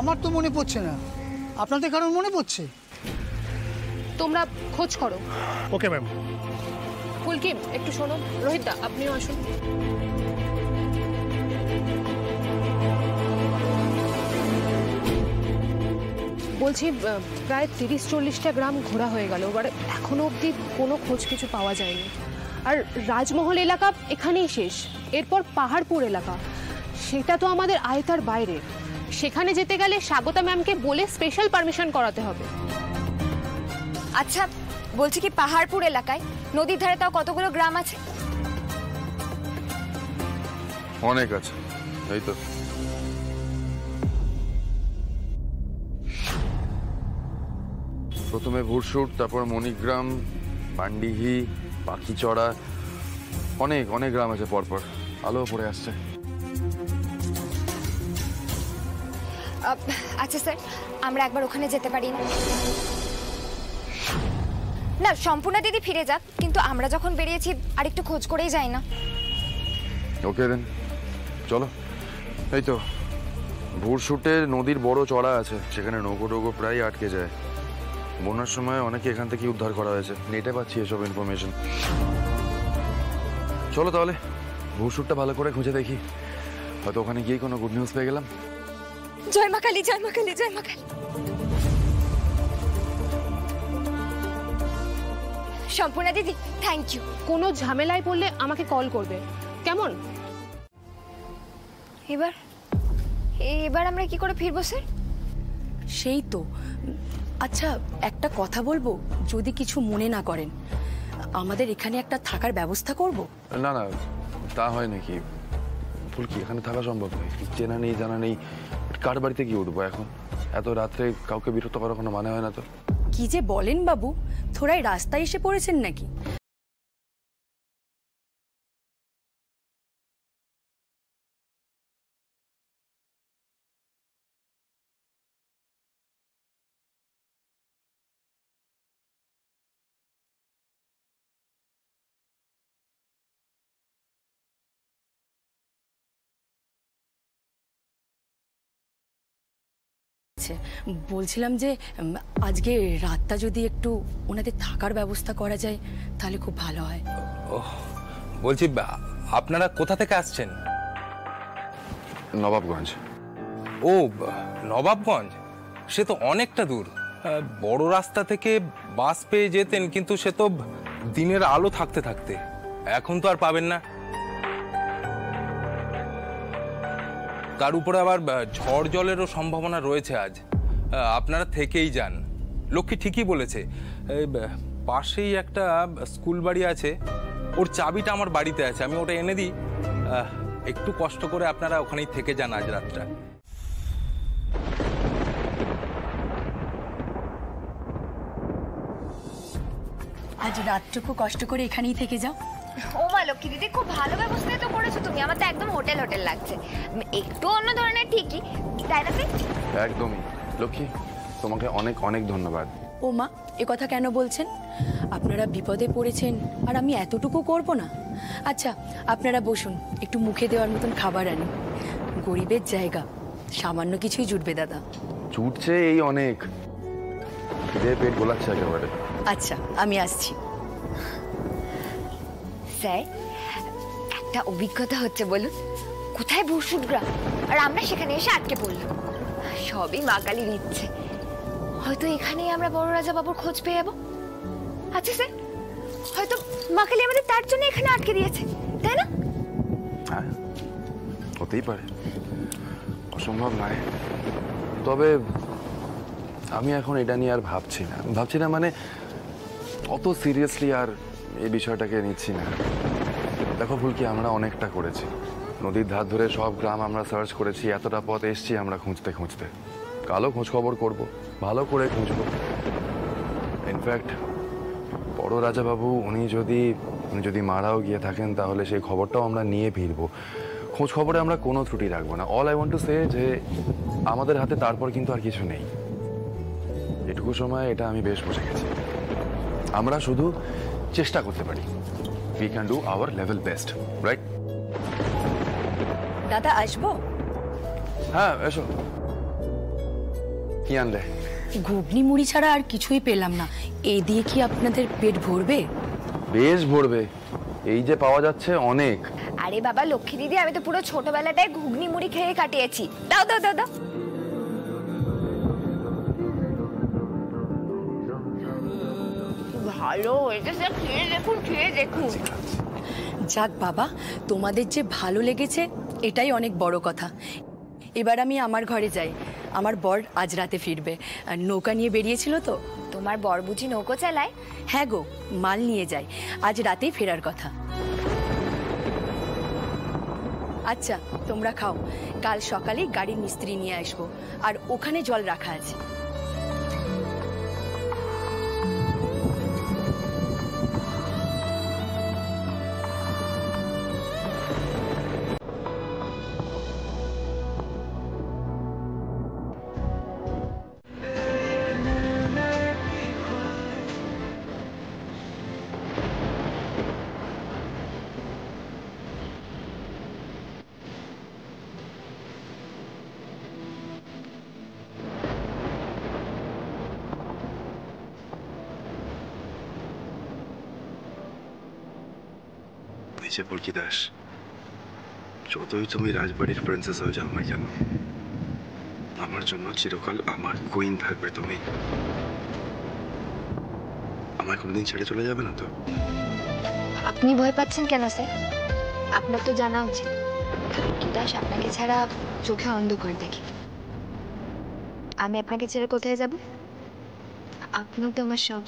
আমার তো মনে পড়ছে না, আপনাদের কারণ মনে পড়ছে? তোমরা খোঁজ করো। Okay ma'am. ফুলকি একটু শোনো, রোহিতদা আপনিও আসুন। বলছি প্রায় 30-40টা গ্রাম ঘোরা হয়ে গেল, এবার এখনো অবধি কোনো খোঁজ কিছু পাওয়া যায়নি। আর রাজমহল এলাকা এখানেই শেষ, এরপর পাহাড়পুর এলাকা, সেটা তো আমাদের আয়তার বাইরে। সেখানে যেতে গেলে স্বাগতা ম্যামকে বলে স্পেশাল পারমিশন করাতে হবে। আচ্ছা বলছি কি, পাহাড়পুর এলাকায় নদীর ধারে তাও কতগুলো গ্রাম আছে? অনেক আছে, এই তো। প্রথমে ভুরসুট, তারপর মণিগ্রাম, পান্ডিহি, পাখিচড়া, অনেক অনেক গ্রাম আছে পরপর। আলো পড়ে আসছে। আচ্ছা স্যার, আমরা একবার ওখানে যেতে পারি না? না, সম্পূর্ণ দিদি ফিরে যাক, কিন্তু আমরা যখন বেরিয়েছি আরেকটু খোঁজ করেই যাই না? ওকে দেন, চলো। এই তো ভুরসুটে নদীর বড় চড়া আছে, সেখানে নৌকো টোকো প্রায় আটকে যায়। বন্যার সময় অনেকে এখান থেকে উদ্ধার করা হয়েছে, নেটে পাচ্ছি এসব ইনফরমেশন। চলো তাহলে ভুরসুটটা ভালো করে খুঁজে দেখি, হয়তো ওখানে গিয়ে কোনো গুড নিউজ পেয়ে গেলাম। জয় মা কালী, জয় মা কালী, জয় মা কালী। সম্পূর্ণা দিদি থ্যাংক ইউ। কোনো ঝামেলায় পড়লে আমাকে কল করবে, কেমন? এবার আমরা কি করে ফিরবো স্যার? সেই তো। আচ্ছা একটা কথা বলবো, যদি কিছু মনে না করেন, আমাদের এখানে একটা থাকার ব্যবস্থা করব। না না, তা হয় নাকি ফুলকি, এখানে থাকা সম্ভব নয়। চেনা নেই জানা নেই, কার বাড়িতে গিয়ে উঠবো এখন? এত রাত্রে কাউকে বিরক্ত করার কোনো মানে হয় না তো। কি যে বলেন বাবু, থোড়াই রাস্তায় এসে পড়েছেন নাকি? বলছিলাম যে আজকে রাতটা যদি একটু ওনাদের থাকার ব্যবস্থা করা যায় তাহলে খুব ভালো হয়। বলছি আপনারা কোথা থেকে আসছেন? নবাবগঞ্জ। ও নবাবগঞ্জ, সে তো অনেকটা দূর। বড় রাস্তা থেকে বাস পেয়ে যেতেন, কিন্তু সে তো দিনের আলো থাকতে থাকতে, এখন তো আর পাবেন না। তার উপরে আবার ঝড় জলেরও সম্ভাবনা রয়েছে আজ। আপনারা থেকেই যান। লক্ষ্মী ঠিকই বলেছে, পাশেই একটা স্কুল বাড়ি আছে, ওর চাবিটা আমার বাড়িতে আছে, আমি ওটা এনে দিই। একটু কষ্ট করে আপনারা ওখানেই থেকে যান আজ রাতটা। আজ রাতটুকু কষ্ট করে এখানেই থেকে যাও। ও মা লক্ষ্মী দিদি, খুব ভালো ব্যবস্থাই তো করেছো তুমি। আমার তো একদম হোটেল হোটেল লাগছে, একটু অন্য ধরনের ঠিকই, তাই না? একদমই লক্ষ্মী, তোমাকে অনেক অনেক ধন্যবাদ। ও মা, এ কথা কেন বলছেন? আপনারা বিপদে পড়েছেন আর আমি এতটুকু করব না? আচ্ছা আপনারা বসুন, একটু মুখে দেওয়ার মতন খাবার আনি। গরিবের জায়গা, সামান্য কিছুই জুটবে দাদা। জুটছে এই অনেক, পেট গোলাচ্ছে একেবারে। আচ্ছা আমি আসছি। স্যার একটা অভিজ্ঞতা হচ্ছে, বলুন কোথায় ভুরসুট গ্রাম, আর আমরা সেখানে এসে আটকে পড়লাম। সবই মা কালীর ইচ্ছে, হয়তো এখানেই আমরা বড় রাজা বাবুর খোঁজ পেয়ে যাবো। আচ্ছা স্যার, হয়তো মা কালী আমাদের তার জন্য এখানে আটকে দিয়েছে, তাই না? হ্যাঁ হতেই পারে, অসম্ভব নয়। তবে আমি এখন এটা নিয়ে আর ভাবছি না মানে অত সিরিয়াসলি আর এই বিষয়টাকে নিচ্ছি না। দেখো ফুলকি, আমরা অনেকটা করেছি, নদীর ধার ধরে সব গ্রাম আমরা সার্চ করেছি, এতটা পথ এসছি আমরা খুঁজতে খুঁজতে। কালো খোঁজ খবর করবো, ভালো করে খুঁজবো। ইনফ্যাক্ট বড় রাজাবাবু উনি যদি মারাও গিয়ে থাকেন, তাহলে সেই খবরটাও আমরা নিয়ে ফিরবো। খোঁজ খবরে আমরা কোনো ত্রুটি রাখবো না। All I want to say যে আমাদের হাতে তারপর কিন্তু আর কিছু নেই। এটুকু সময় এটা আমি বেশ বুঝে গেছি, আমরা শুধু চেষ্টা করতে পারি। We can do our level best, right? দাদা আসবো? হ্যাঁ এসো। কি আনলে? ঘুগনি মুড়ি ছাড়া আর কিছুই পেলাম না। এই দিয়ে কি আপনাদের পেট ভরবে? বেশ ভরবে, এই যে পাওয়া যাচ্ছে অনেক। আরে বাবা লক্ষ্মী দিদি, আমি তো পুরো ছোটবেলাটায় ঘুগনি মুড়ি খেয়ে কাটিয়েছি। দাও দাও দাও দাও। ভালো হয়েছে স্যার, খেয়ে দেখুন খেয়ে দেখুন। যাক বাবা, তোমাদের যে ভালো লেগেছে এটাই অনেক বড় কথা। এবার আমি আমার ঘরে যাই, আমার বর আজ রাতে ফিরবে। আর নৌকা নিয়ে বেরিয়েছিল তো। তোমার বর বুঝি নৌকো চালায়? হ্যাঁ গো, মাল নিয়ে যায়, আজ রাতেই ফেরার কথা। আচ্ছা তোমরা খাও, কাল সকালে গাড়ির মিস্ত্রি নিয়ে আসবো, আর ওখানে জল রাখা আছে। নিচে পড়কি দাস, যতই তুমি রাজবাড়ির প্রিন্সেস হয়ে যাও না কেন, আমার জন্য চিরকাল আমার কুইন থাকবে তুমি। আমায় কোনোদিন ছেড়ে চলে যাবে না তো? আপনি ভয় পাচ্ছেন কেন স্যার? আপনার তো জানা উচিত কি দাস আপনাকে ছাড়া চোখে অন্ধকার দেখি। আমি আপনাকে ছেড়ে কোথায় যাব? আপনি তো আমার সব।